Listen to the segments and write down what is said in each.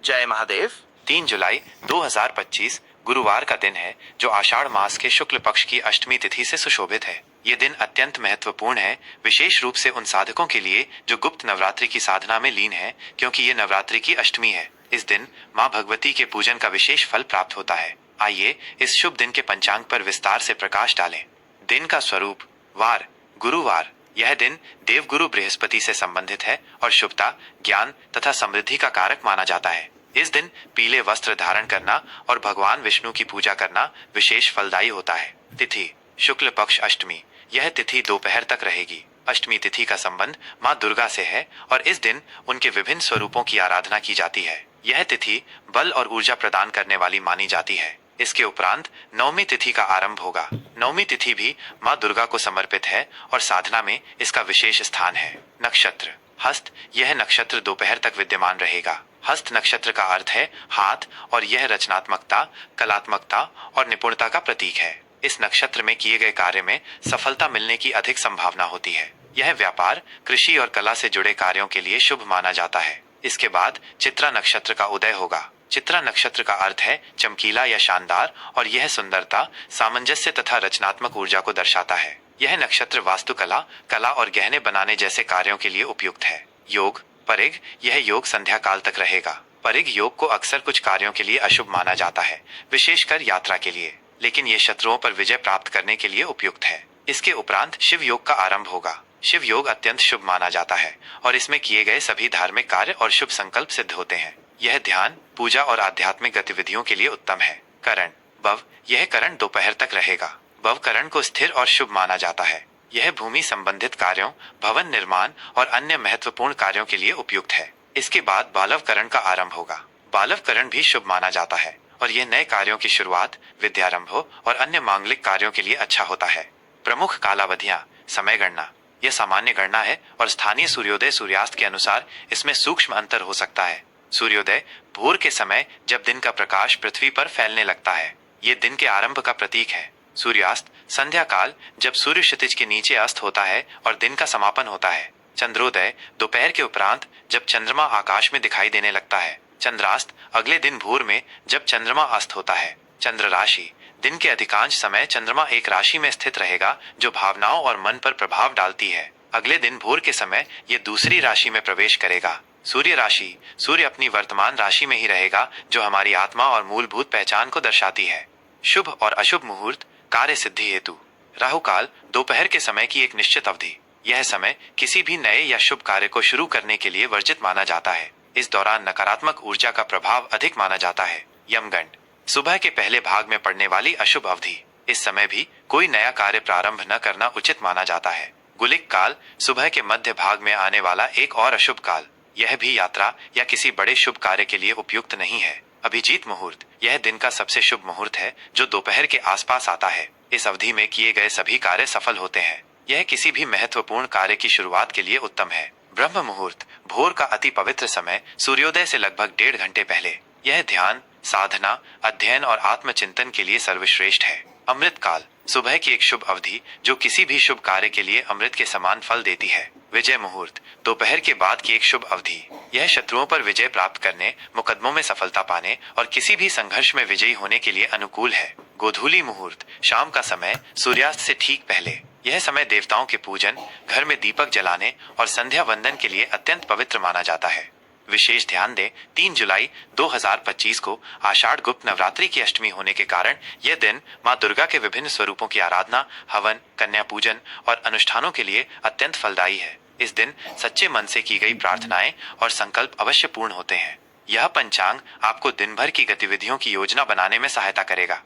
जय महादेव। 3 जुलाई 2025 गुरुवार का दिन है, जो आषाढ़ मास के शुक्ल पक्ष की अष्टमी तिथि से सुशोभित है। ये दिन अत्यंत महत्वपूर्ण है, विशेष रूप से उन साधकों के लिए जो गुप्त नवरात्रि की साधना में लीन है, क्योंकि ये नवरात्रि की अष्टमी है। इस दिन माँ भगवती के पूजन का विशेष फल प्राप्त होता है। आइए इस शुभ दिन के पंचांग पर विस्तार से प्रकाश डालें। दिन का स्वरूप। वार, गुरुवार। यह दिन देवगुरु बृहस्पति से संबंधित है और शुभता, ज्ञान तथा समृद्धि का कारक माना जाता है। इस दिन पीले वस्त्र धारण करना और भगवान विष्णु की पूजा करना विशेष फलदायी होता है। तिथि शुक्ल पक्ष अष्टमी। यह तिथि दोपहर तक रहेगी। अष्टमी तिथि का संबंध माँ दुर्गा से है और इस दिन उनके विभिन्न स्वरूपों की आराधना की जाती है। यह तिथि बल और ऊर्जा प्रदान करने वाली मानी जाती है। इसके उपरांत नवमी तिथि का आरंभ होगा। नवमी तिथि भी माँ दुर्गा को समर्पित है और साधना में इसका विशेष स्थान है। नक्षत्र हस्त। यह नक्षत्र दोपहर तक विद्यमान रहेगा। हस्त नक्षत्र का अर्थ है हाथ और यह रचनात्मकता, कलात्मकता और निपुणता का प्रतीक है। इस नक्षत्र में किए गए कार्य में सफलता मिलने की अधिक संभावना होती है। यह व्यापार, कृषि और कला से जुड़े कार्यों के लिए शुभ माना जाता है। इसके बाद चित्रा नक्षत्र का उदय होगा। चित्रा नक्षत्र का अर्थ है चमकीला या शानदार और यह सुंदरता, सामंजस्य तथा रचनात्मक ऊर्जा को दर्शाता है। यह नक्षत्र वास्तुकला, कला और गहने बनाने जैसे कार्यों के लिए उपयुक्त है। योग परिग। यह योग संध्या काल तक रहेगा। परिग योग को अक्सर कुछ कार्यों के लिए अशुभ माना जाता है, विशेषकर यात्रा के लिए, लेकिन यह शत्रुओं पर विजय प्राप्त करने के लिए उपयुक्त है। इसके उपरांत शिव योग का आरंभ होगा। शिव योग अत्यंत शुभ माना जाता है और इसमें किए गए सभी धार्मिक कार्य और शुभ संकल्प सिद्ध होते हैं। यह ध्यान, पूजा और आध्यात्मिक गतिविधियों के लिए उत्तम है। करण भव। यह करण दोपहर तक रहेगा। भव करण को स्थिर और शुभ माना जाता है। यह भूमि संबंधित कार्यों, भवन निर्माण और अन्य महत्वपूर्ण कार्यों के लिए उपयुक्त है। इसके बाद बालव करण का आरंभ होगा। बालव करण भी शुभ माना जाता है और यह नए कार्यों की शुरुआत, विद्यारंभों और अन्य मांगलिक कार्यों के लिए अच्छा होता है। प्रमुख कालावधियां। समय गणना। यह सामान्य गणना है और स्थानीय सूर्योदय सूर्यास्त के अनुसार इसमें सूक्ष्म अंतर हो सकता है। सूर्योदय भोर के समय, जब दिन का प्रकाश पृथ्वी पर फैलने लगता है, ये दिन के आरंभ का प्रतीक है। सूर्यास्त संध्या काल, जब सूर्य क्षितिज के नीचे अस्त होता है और दिन का समापन होता है। चंद्रोदय दोपहर के उपरांत, जब चंद्रमा आकाश में दिखाई देने लगता है। चंद्रास्त अगले दिन भोर में, जब चंद्रमा अस्त होता है। चंद्र राशि दिन के अधिकांश समय चंद्रमा एक राशि में स्थित रहेगा, जो भावनाओं और मन पर प्रभाव डालती है। अगले दिन भोर के समय ये दूसरी राशि में प्रवेश करेगा। सूर्य राशि सूर्य अपनी वर्तमान राशि में ही रहेगा, जो हमारी आत्मा और मूलभूत पहचान को दर्शाती है। शुभ और अशुभ मुहूर्त। कार्य सिद्धि हेतु राहु काल दोपहर के समय की एक निश्चित अवधि। यह समय किसी भी नए या शुभ कार्य को शुरू करने के लिए वर्जित माना जाता है। इस दौरान नकारात्मक ऊर्जा का प्रभाव अधिक माना जाता है। यमगंड सुबह के पहले भाग में पड़ने वाली अशुभ अवधि। इस समय भी कोई नया कार्य प्रारंभ न करना उचित माना जाता है। गुलिक काल सुबह के मध्य भाग में आने वाला एक और अशुभ काल। यह भी यात्रा या किसी बड़े शुभ कार्य के लिए उपयुक्त नहीं है। अभिजीत मुहूर्त। यह दिन का सबसे शुभ मुहूर्त है, जो दोपहर के आसपास आता है। इस अवधि में किए गए सभी कार्य सफल होते हैं। यह किसी भी महत्वपूर्ण कार्य की शुरुआत के लिए उत्तम है। ब्रह्म मुहूर्त भोर का अति पवित्र समय, सूर्योदय से लगभग 1.5 घंटे पहले। यह ध्यान, साधना, अध्ययन और आत्मचिंतन के लिए सर्वश्रेष्ठ है। अमृत काल सुबह की एक शुभ अवधि, जो किसी भी शुभ कार्य के लिए अमृत के समान फल देती है। विजय मुहूर्त दोपहर के बाद की एक शुभ अवधि। यह शत्रुओं पर विजय प्राप्त करने, मुकदमों में सफलता पाने और किसी भी संघर्ष में विजयी होने के लिए अनुकूल है। गोधूली मुहूर्त शाम का समय, सूर्यास्त से ठीक पहले। यह समय देवताओं के पूजन, घर में दीपक जलाने और संध्या वंदन के लिए अत्यंत पवित्र माना जाता है। विशेष ध्यान दें, 3 जुलाई 2025 को आषाढ़ गुप्त नवरात्रि की अष्टमी होने के कारण यह दिन माँ दुर्गा के विभिन्न स्वरूपों की आराधना, हवन, कन्या पूजन और अनुष्ठानों के लिए अत्यंत फलदायी है। इस दिन सच्चे मन से की गई प्रार्थनाएं और संकल्प अवश्य पूर्ण होते हैं। यह पंचांग आपको दिन भर की गतिविधियों की योजना बनाने में सहायता करेगा।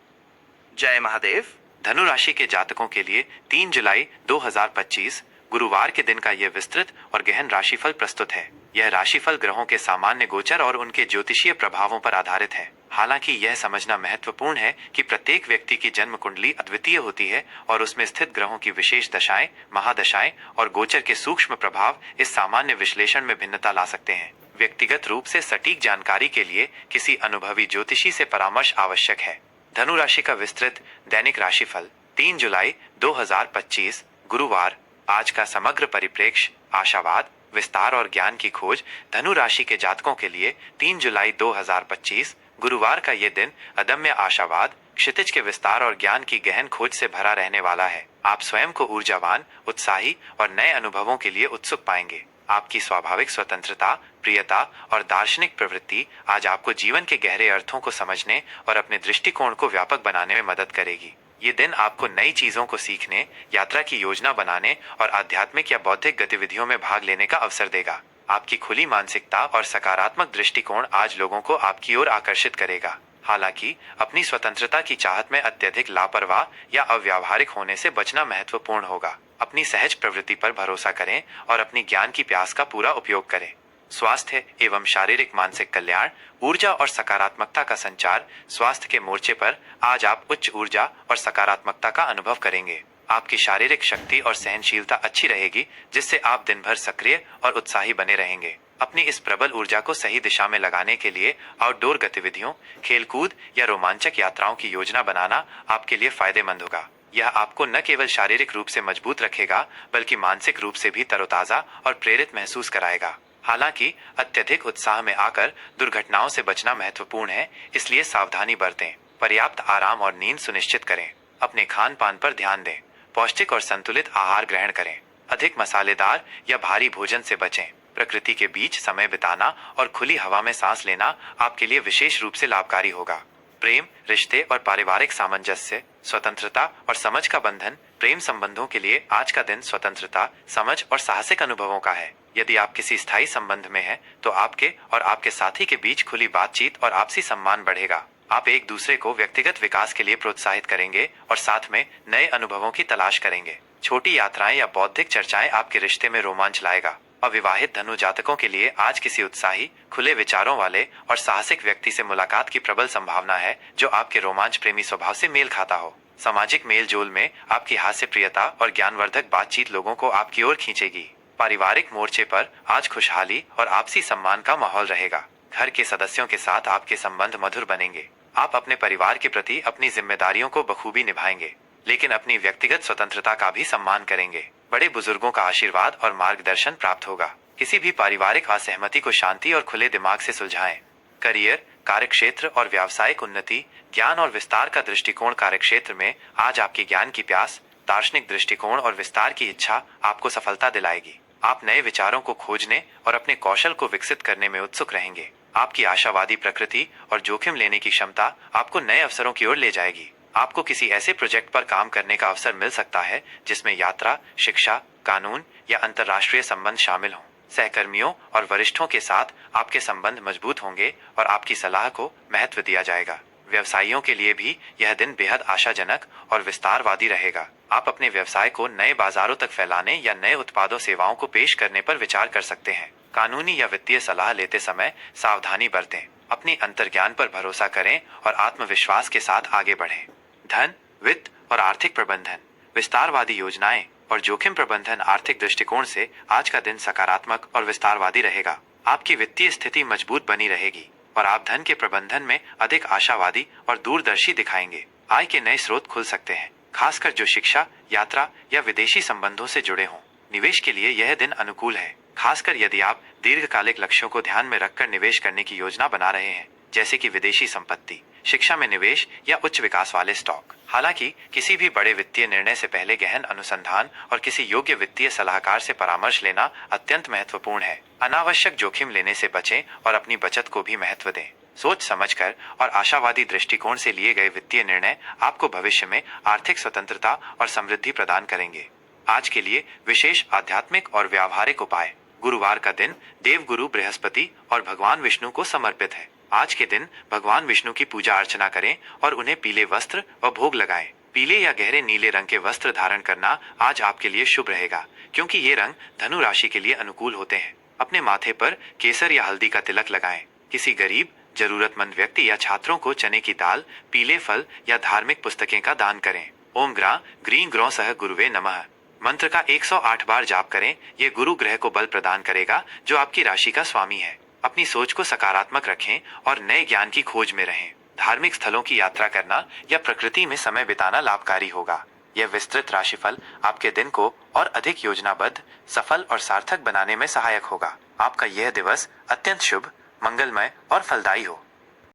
जय महादेव। धनु राशि के जातकों के लिए 3 जुलाई 2025 गुरुवार के दिन का यह विस्तृत और गहन राशिफल प्रस्तुत है। यह राशिफल ग्रहों के सामान्य गोचर और उनके ज्योतिषीय प्रभावों पर आधारित है। हालांकि यह समझना महत्वपूर्ण है कि प्रत्येक व्यक्ति की जन्म कुंडली अद्वितीय होती है और उसमें स्थित ग्रहों की विशेष दशाएं, महादशाएं और गोचर के सूक्ष्म प्रभाव इस सामान्य विश्लेषण में भिन्नता ला सकते हैं। व्यक्तिगत रूप से सटीक जानकारी के लिए किसी अनुभवी ज्योतिषी से परामर्श आवश्यक है। धनु राशि का विस्तृत दैनिक राशिफल 3 जुलाई 2025 गुरुवार। आज का समग्र परिप्रेक्ष्य आशावाद, विस्तार और ज्ञान की खोज धनु राशि के जातकों के लिए 3 जुलाई 2025 गुरुवार का ये दिन अदम्य आशावाद, क्षितिज के विस्तार और ज्ञान की गहन खोज से भरा रहने वाला है। आप स्वयं को ऊर्जावान, उत्साही और नए अनुभवों के लिए उत्सुक पाएंगे। आपकी स्वाभाविक स्वतंत्रता, प्रियता और दार्शनिक प्रवृत्ति आज आपको जीवन के गहरे अर्थों को समझने और अपने दृष्टिकोण को व्यापक बनाने में मदद करेगी। ये दिन आपको नई चीजों को सीखने, यात्रा की योजना बनाने और आध्यात्मिक या बौद्धिक गतिविधियों में भाग लेने का अवसर देगा। आपकी खुली मानसिकता और सकारात्मक दृष्टिकोण आज लोगों को आपकी ओर आकर्षित करेगा। हालांकि अपनी स्वतंत्रता की चाहत में अत्यधिक लापरवाह या अव्यावहारिक होने से बचना महत्वपूर्ण होगा। अपनी सहज प्रवृत्ति पर भरोसा करें और अपनी ज्ञान की प्यास का पूरा उपयोग करें। स्वास्थ्य एवं शारीरिक मानसिक कल्याण, ऊर्जा और सकारात्मकता का संचार। स्वास्थ्य के मोर्चे पर आज आप उच्च ऊर्जा और सकारात्मकता का अनुभव करेंगे। आपकी शारीरिक शक्ति और सहनशीलता अच्छी रहेगी, जिससे आप दिन भर सक्रिय और उत्साही बने रहेंगे। अपनी इस प्रबल ऊर्जा को सही दिशा में लगाने के लिए आउटडोर गतिविधियों, खेलकूद या रोमांचक यात्राओं की योजना बनाना आपके लिए फायदेमंद होगा। यह आपको न केवल शारीरिक रूप से मजबूत रखेगा, बल्कि मानसिक रूप से भी तरोताजा और प्रेरित महसूस कराएगा। हालांकि अत्यधिक उत्साह में आकर दुर्घटनाओं से बचना महत्वपूर्ण है, इसलिए सावधानी बरतें। पर्याप्त आराम और नींद सुनिश्चित करें। अपने खान पान पर ध्यान दें। पौष्टिक और संतुलित आहार ग्रहण करें। अधिक मसालेदार या भारी भोजन से बचें। प्रकृति के बीच समय बिताना और खुली हवा में सांस लेना आपके लिए विशेष रूप से लाभकारी होगा। प्रेम, रिश्ते और पारिवारिक सामंजस्य, स्वतंत्रता और समझ का बंधन। प्रेम संबंधों के लिए आज का दिन स्वतंत्रता, समझ और साहसिक अनुभवों का है। यदि आप किसी स्थायी संबंध में हैं, तो आपके और आपके साथी के बीच खुली बातचीत और आपसी सम्मान बढ़ेगा। आप एक दूसरे को व्यक्तिगत विकास के लिए प्रोत्साहित करेंगे और साथ में नए अनुभवों की तलाश करेंगे। छोटी यात्राएं या बौद्धिक चर्चाएं आपके रिश्ते में रोमांच लाएगा। अविवाहित धनु जातकों के लिए आज किसी उत्साही, खुले विचारों वाले और साहसिक व्यक्ति से मुलाकात की प्रबल संभावना है, जो आपके रोमांच प्रेमी स्वभाव से मेल खाता हो। सामाजिक मेल जोल में आपकी हास्य प्रियता और ज्ञानवर्धक बातचीत लोगों को आपकी ओर खींचेगी। पारिवारिक मोर्चे पर आज खुशहाली और आपसी सम्मान का माहौल रहेगा। घर के सदस्यों के साथ आपके संबंध मधुर बनेंगे। आप अपने परिवार के प्रति अपनी जिम्मेदारियों को बखूबी निभाएंगे, लेकिन अपनी व्यक्तिगत स्वतंत्रता का भी सम्मान करेंगे। बड़े बुजुर्गों का आशीर्वाद और मार्गदर्शन प्राप्त होगा। किसी भी पारिवारिक असहमति को शांति और खुले दिमाग से सुलझाएं। करियर, कार्यक्षेत्र और व्यावसायिक उन्नति, ज्ञान और विस्तार का दृष्टिकोण। कार्यक्षेत्र में आज आपकी ज्ञान की प्यास, दार्शनिक दृष्टिकोण और विस्तार की इच्छा आपको सफलता दिलाएगी। आप नए विचारों को खोजने और अपने कौशल को विकसित करने में उत्सुक रहेंगे। आपकी आशावादी प्रकृति और जोखिम लेने की क्षमता आपको नए अवसरों की ओर ले जाएगी। आपको किसी ऐसे प्रोजेक्ट पर काम करने का अवसर मिल सकता है जिसमें यात्रा, शिक्षा, कानून या अंतर्राष्ट्रीय संबंध शामिल हों। सहकर्मियों और वरिष्ठों के साथ आपके संबंध मजबूत होंगे और आपकी सलाह को महत्व दिया जाएगा। व्यवसायियों के लिए भी यह दिन बेहद आशाजनक और विस्तारवादी रहेगा। आप अपने व्यवसाय को नए बाजारों तक फैलाने या नए उत्पादों सेवाओं को पेश करने पर विचार कर सकते हैं। कानूनी या वित्तीय सलाह लेते समय सावधानी बरतें। अपनी अंतर्ज्ञान पर भरोसा करें और आत्मविश्वास के साथ आगे बढ़ें। धन, वित्त और आर्थिक प्रबंधन, विस्तारवादी योजनाएं और जोखिम प्रबंधन। आर्थिक दृष्टिकोण से आज का दिन सकारात्मक और विस्तारवादी रहेगा। आपकी वित्तीय स्थिति मजबूत बनी रहेगी और आप धन के प्रबंधन में अधिक आशावादी और दूरदर्शी दिखाएंगे। आय के नए स्रोत खुल सकते हैं, खासकर जो शिक्षा, यात्रा या विदेशी संबंधों से जुड़े हों। निवेश के लिए यह दिन अनुकूल है, खासकर यदि आप दीर्घकालिक लक्ष्यों को ध्यान में रखकर निवेश करने की योजना बना रहे हैं, जैसे कि विदेशी संपत्ति, शिक्षा में निवेश या उच्च विकास वाले स्टॉक। हालांकि किसी भी बड़े वित्तीय निर्णय से पहले गहन अनुसंधान और किसी योग्य वित्तीय सलाहकार से परामर्श लेना अत्यंत महत्वपूर्ण है। अनावश्यक जोखिम लेने से बचें और अपनी बचत को भी महत्व दें। सोच समझकर और आशावादी दृष्टिकोण से लिए गए वित्तीय निर्णय आपको भविष्य में आर्थिक स्वतंत्रता और समृद्धि प्रदान करेंगे। आज के लिए विशेष आध्यात्मिक और व्यावहारिक उपाय। गुरुवार का दिन देवगुरु बृहस्पति और भगवान विष्णु को समर्पित है। आज के दिन भगवान विष्णु की पूजा अर्चना करें और उन्हें पीले वस्त्र व भोग लगाएं। पीले या गहरे नीले रंग के वस्त्र धारण करना आज आपके लिए शुभ रहेगा, क्योंकि ये रंग धनु राशि के लिए अनुकूल होते हैं। अपने माथे पर केसर या हल्दी का तिलक लगाएं। किसी गरीब, जरूरतमंद व्यक्ति या छात्रों को चने की दाल, पीले फल या धार्मिक पुस्तकें का दान करें। ओम ग्रीं ग्रौ सह गुरुवे नमः मंत्र का 108 बार जाप करें। ये गुरु ग्रह को बल प्रदान करेगा, जो आपकी राशि का स्वामी है। अपनी सोच को सकारात्मक रखें और नए ज्ञान की खोज में रहें। धार्मिक स्थलों की यात्रा करना या प्रकृति में समय बिताना लाभकारी होगा। यह विस्तृत राशिफल आपके दिन को और अधिक योजनाबद्ध, सफल और सार्थक बनाने में सहायक होगा। आपका यह दिवस अत्यंत शुभ, मंगलमय और फलदायी हो।